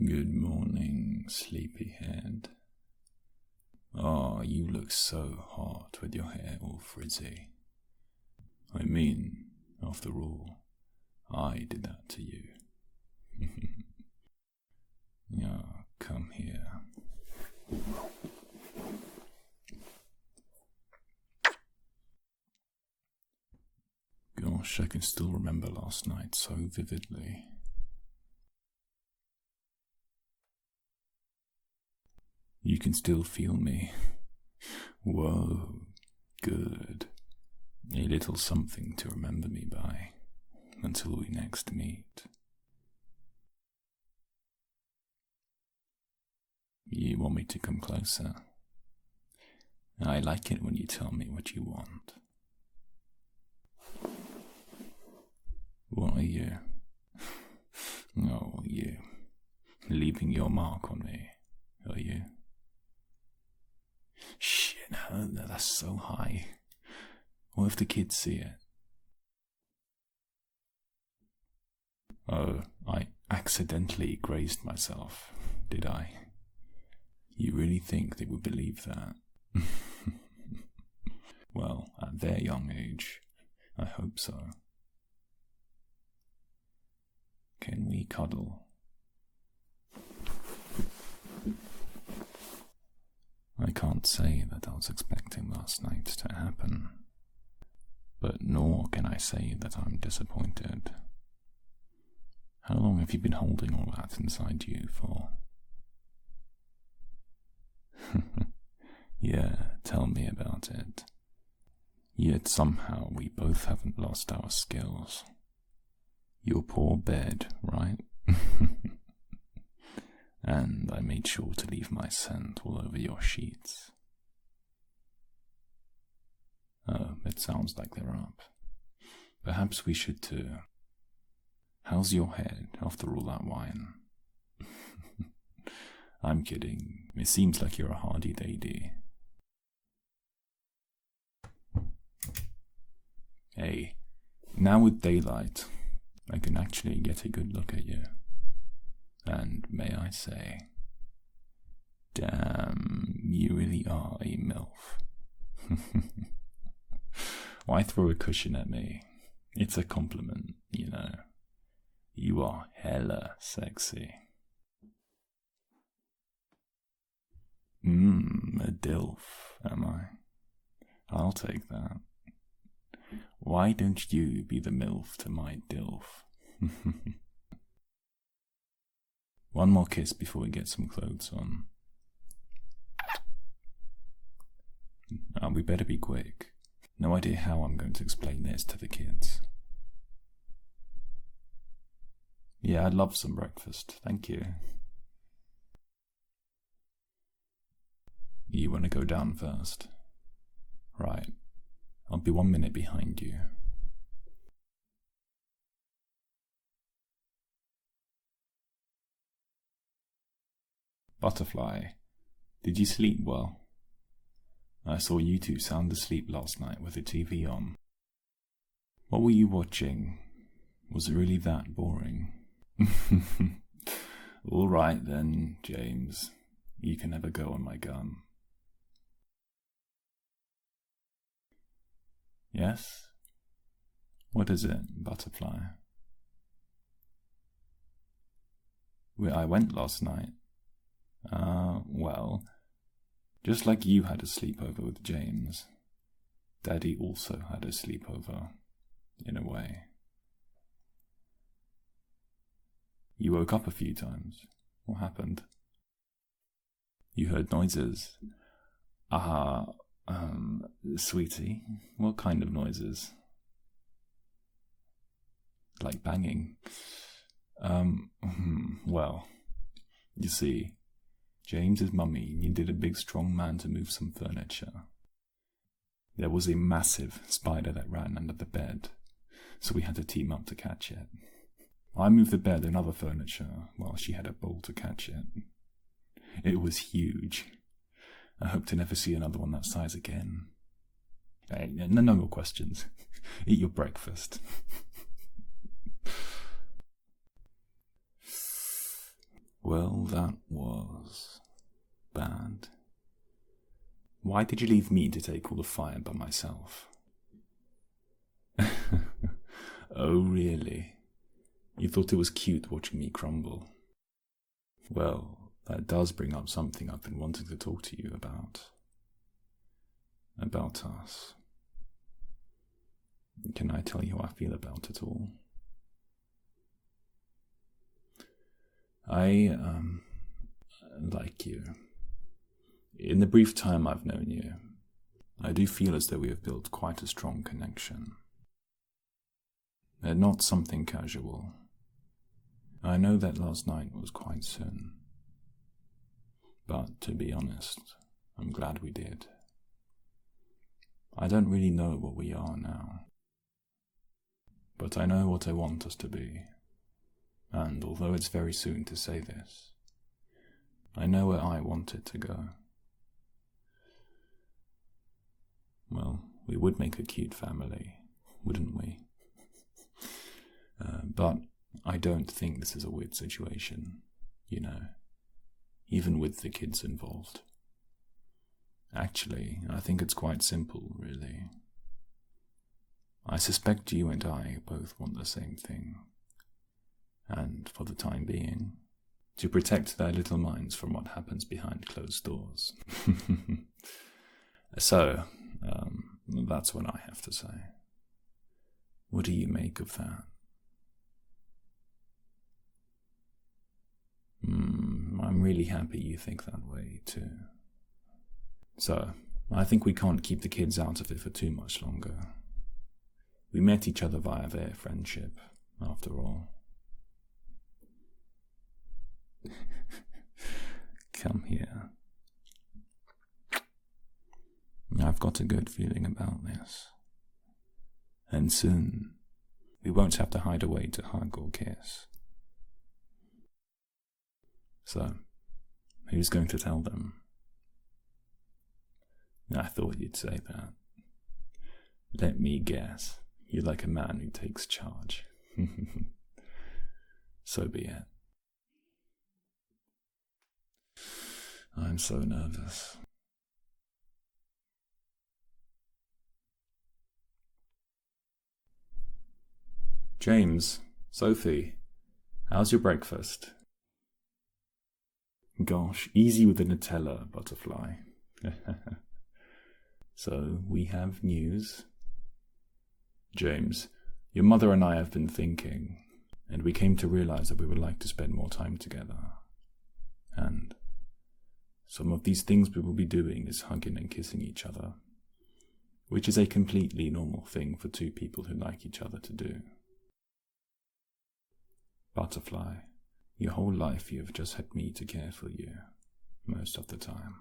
Good morning, sleepyhead. Oh, you look so hot with your hair all frizzy. I mean, after all, I did that to you. Yeah, come here. Gosh, I can still remember last night so vividly. You can still feel me. Whoa, good. A little something to remember me by, until we next meet. You want me to come closer? I like it when you tell me what you want. What are you? Oh, you. Leaving your mark on me, are you? Shit, no, that's so high. What if the kids see it? Oh, I accidentally grazed myself, did I? You really think they would believe that? Well, at their young age, I hope so. Can we cuddle? I can't say that I was expecting last night to happen, but nor can I say that I'm disappointed. How long have you been holding all that inside you for? Yeah, tell me about it. Yet somehow we both haven't lost our skills. Your poor bed, right? And I made sure to leave my scent all over your sheets. Oh, it sounds like they're up. Perhaps we should too. How's your head after all that wine? I'm kidding. It seems like you're a hardy lady. Hey, now with daylight, I can actually get a good look at you. And may I say, damn, you really are a MILF. Why throw a cushion at me? It's a compliment, you know. You are hella sexy. A DILF, am I? I'll take that. Why don't you be the MILF to my DILF? One more kiss before we get some clothes on. We better be quick. No idea how I'm going to explain this to the kids. Yeah, I'd love some breakfast, thank you. You want to go down first? Right. I'll be 1 minute behind you. Butterfly, did you sleep well? I saw you two sound asleep last night with the TV on. What were you watching? Was it really that boring? All right then, James. You can never go on my gun. Yes? What is it, Butterfly? Where I went last night. Well, just like you had a sleepover with James, Daddy also had a sleepover, in a way. You woke up a few times. What happened? You heard noises. Sweetie, what kind of noises? Like banging? Well, you see, James's mummy needed a big strong man to move some furniture. There was a massive spider that ran under the bed, so we had to team up to catch it. I moved the bed and other furniture while she had a bowl to catch it. It was huge. I hope to never see another one that size again. Hey, no more questions. Eat your breakfast. Well, that was bad. Why did you leave me to take all the fire by myself? Oh, really? You thought it was cute watching me crumble? Well, that does bring up something I've been wanting to talk to you about. About us. Can I tell you how I feel about it all? I, like you. In the brief time I've known you, I do feel as though we have built quite a strong connection. And not something casual. I know that last night was quite soon. But to be honest, I'm glad we did. I don't really know what we are now. But I know what I want us to be. And although it's very soon to say this, I know where I want it to go. Well, we would make a cute family, wouldn't we? But I don't think this is a weird situation, you know, even with the kids involved. Actually, I think it's quite simple, really. I suspect you and I both want the same thing. And, for the time being, to protect their little minds from what happens behind closed doors. So, that's what I have to say. What do you make of that? I'm really happy you think that way, too. So, I think we can't keep the kids out of it for too much longer. We met each other via their friendship, after all. Come here. I've got a good feeling about this. And soon, we won't have to hide away to hug or kiss. So, who's going to tell them? I thought you'd say that. Let me guess. You're like a man who takes charge. So be it. I'm so nervous. James, Sophie, how's your breakfast? Gosh, easy with the Nutella, butterfly. So, we have news. James, your mother and I have been thinking, and we came to realize that we would like to spend more time together. And some of these things we will be doing is hugging and kissing each other, which is a completely normal thing for two people who like each other to do. Butterfly, your whole life you have just had me to care for you, most of the time.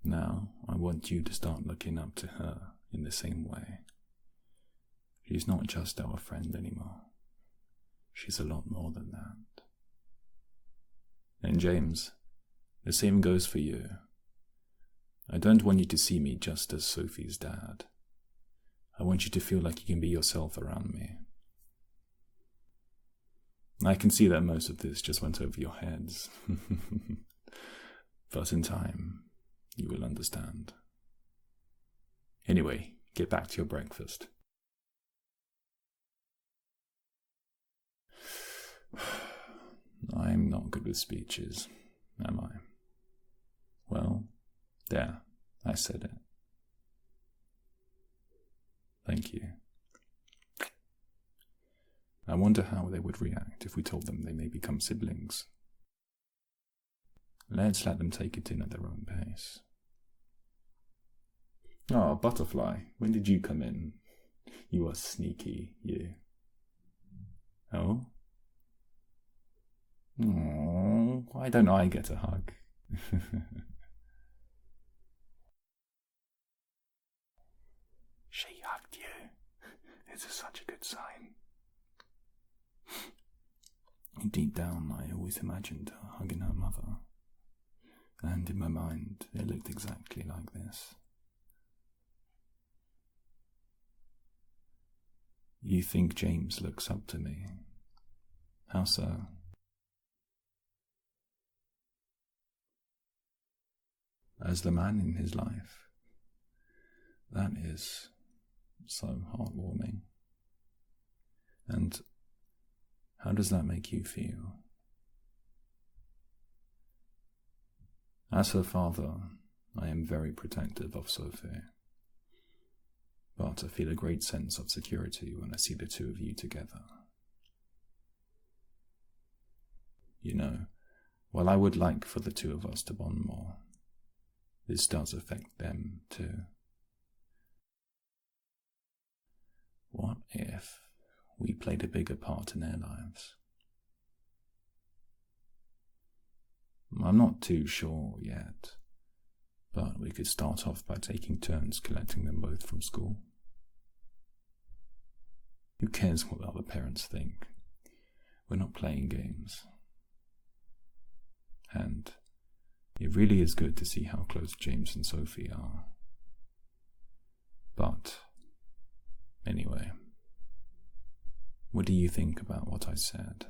Now, I want you to start looking up to her in the same way. She's not just our friend anymore. She's a lot more than that. And James, the same goes for you. I don't want you to see me just as Sophie's dad. I want you to feel like you can be yourself around me. I can see that most of this just went over your heads. But in time, you will understand. Anyway, get back to your breakfast. I'm not good with speeches, am I? Well, there, I said it. Thank you. I wonder how they would react if we told them they may become siblings. Let's let them take it in at their own pace. Oh, Butterfly, when did you come in? You are sneaky, you. Oh? Oh, why don't I get a hug? She hugged you. It's such a good sign. Deep down, I always imagined her hugging her mother. And in my mind, it looked exactly like this. You think James looks up to me? How so? as the man in his life. That is so heartwarming. And how does that make you feel? As her father, I am very protective of Sophie, but I feel a great sense of security when I see the two of you together. You know, while I would like for the two of us to bond more, this does affect them too. What if we played a bigger part in their lives? I'm not too sure yet, but we could start off by taking turns collecting them both from school. Who cares what other parents think? We're not playing games. And it really is good to see how close James and Sophie are. But anyway, what do you think about what I said?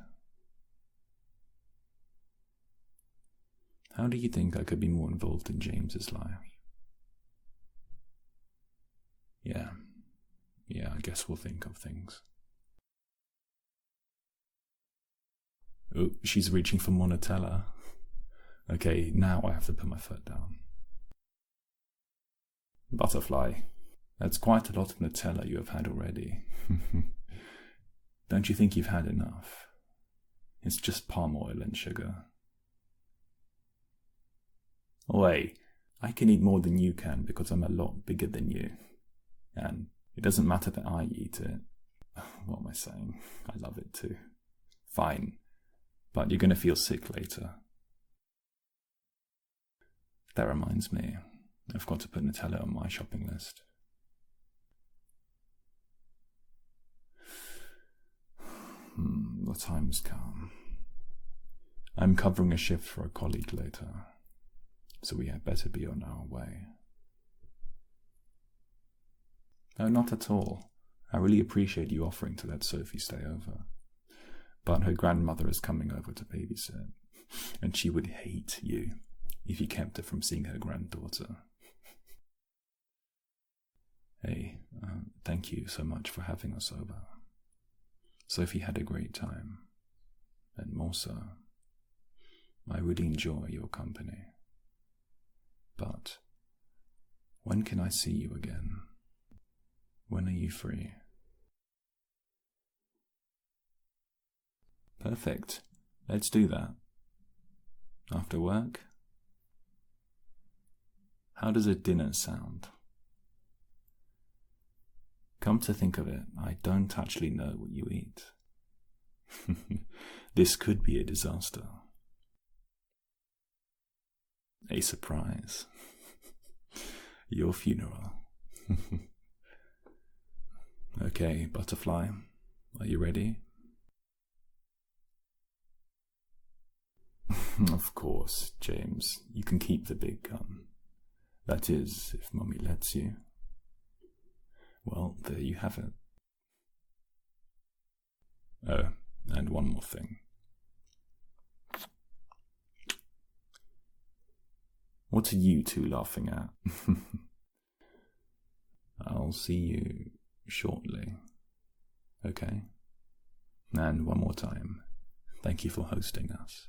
How do you think I could be more involved in James's life? Yeah, I guess we'll think of things. Oh, she's reaching for more Nutella. Okay, now I have to put my foot down. Butterfly, that's quite a lot of Nutella you have had already. Don't you think you've had enough? It's just palm oil and sugar. Wait, I can eat more than you can because I'm a lot bigger than you. And it doesn't matter that I eat it. What am I saying? I love it too. Fine, but you're going to feel sick later. That reminds me, I've got to put Nutella on my shopping list. The time's come. I'm covering a shift for a colleague later, so we had better be on our way. No, not at all. I really appreciate you offering to let Sophie stay over. But her grandmother is coming over to babysit, and she would hate you if you kept her from seeing her granddaughter. Hey, thank you so much for having us over. Sophie had a great time, and more so, I really enjoy your company. But when can I see you again? When are you free? Perfect. Let's do that. After work? How does a dinner sound? Come to think of it, I don't actually know what you eat. This could be a disaster. A surprise. Your funeral. Okay, Butterfly, are you ready? Of course, James, you can keep the big gun. That is, if Mummy lets you. Well, there you have it. Oh, and one more thing. What are you two laughing at? I'll see you shortly. Okay? And one more time, thank you for hosting us.